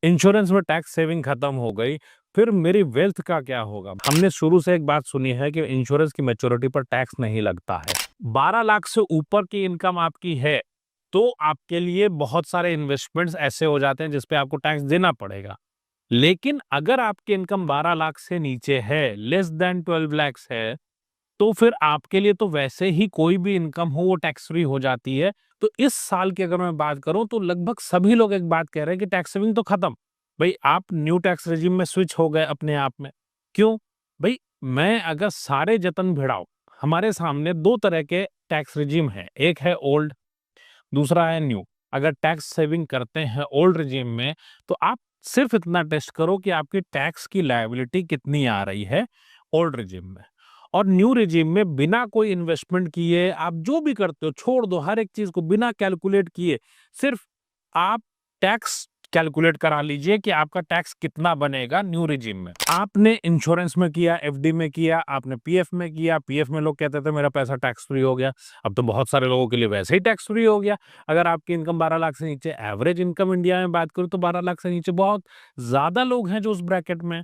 Insurance में tax saving खत्म हो गई, फिर मेरी वेल्थ का क्या होगा? हमने शुरू से एक बात सुनी है कि इंश्योरेंस की मैच्योरिटी पर टैक्स नहीं लगता है। 12 लाख से ऊपर की इनकम आपकी है, तो आपके लिए बहुत सारे इन्वेस्टमेंट्स ऐसे हो जाते हैं जिस पे आपको टैक्स देना पड़ेगा। लेकिन अगर आपकी इनकम 12 लाख से नीचे है, लेस दैन 12 लैक्स है, तो फिर आपके लिए तो वैसे ही कोई भी इनकम हो वो टैक्स फ्री हो जाती है। तो इस साल की अगर मैं बात करूं तो लगभग सभी लोग एक बात कह रहे हैं कि टैक्स सेविंग तो खत्म। भाई आप न्यू टैक्स रेजिम में स्विच हो गए अपने आप में। क्यों? भाई मैं अगर सारे जतन भिड़ाऊं, हमारे सामने दो तरह के टैक्स रेजिम है, एक है ओल्ड, दूसरा है न्यू। अगर टैक्स सेविंग करते हैं ओल्ड रेजिम में तो आप सिर्फ इतना टेस्ट करो कि आपकी टैक्स की लायबिलिटी कितनी आ रही है ओल्ड रेजिम में। और न्यू रेजिम में बिना कोई इन्वेस्टमेंट किए आप जो भी करते हो छोड़ दो, हर एक चीज को बिना कैलकुलेट किए सिर्फ आप टैक्स कैलकुलेट करा लीजिए कि आपका टैक्स कितना बनेगा न्यू रेजिम में। आपने इंश्योरेंस में किया, एफडी में किया, आपने पीएफ में किया, पीएफ में लोग कहते थे मेरा पैसा टैक्स फ्री हो गया, अब तो बहुत सारे लोगों के लिए वैसे ही टैक्स फ्री हो गया। अगर आपकी इनकम 12 लाख से नीचे, एवरेज इनकम इंडिया में बात करूं तो 12 लाख से नीचे बहुत ज्यादा लोग हैं जो उस ब्रैकेट में।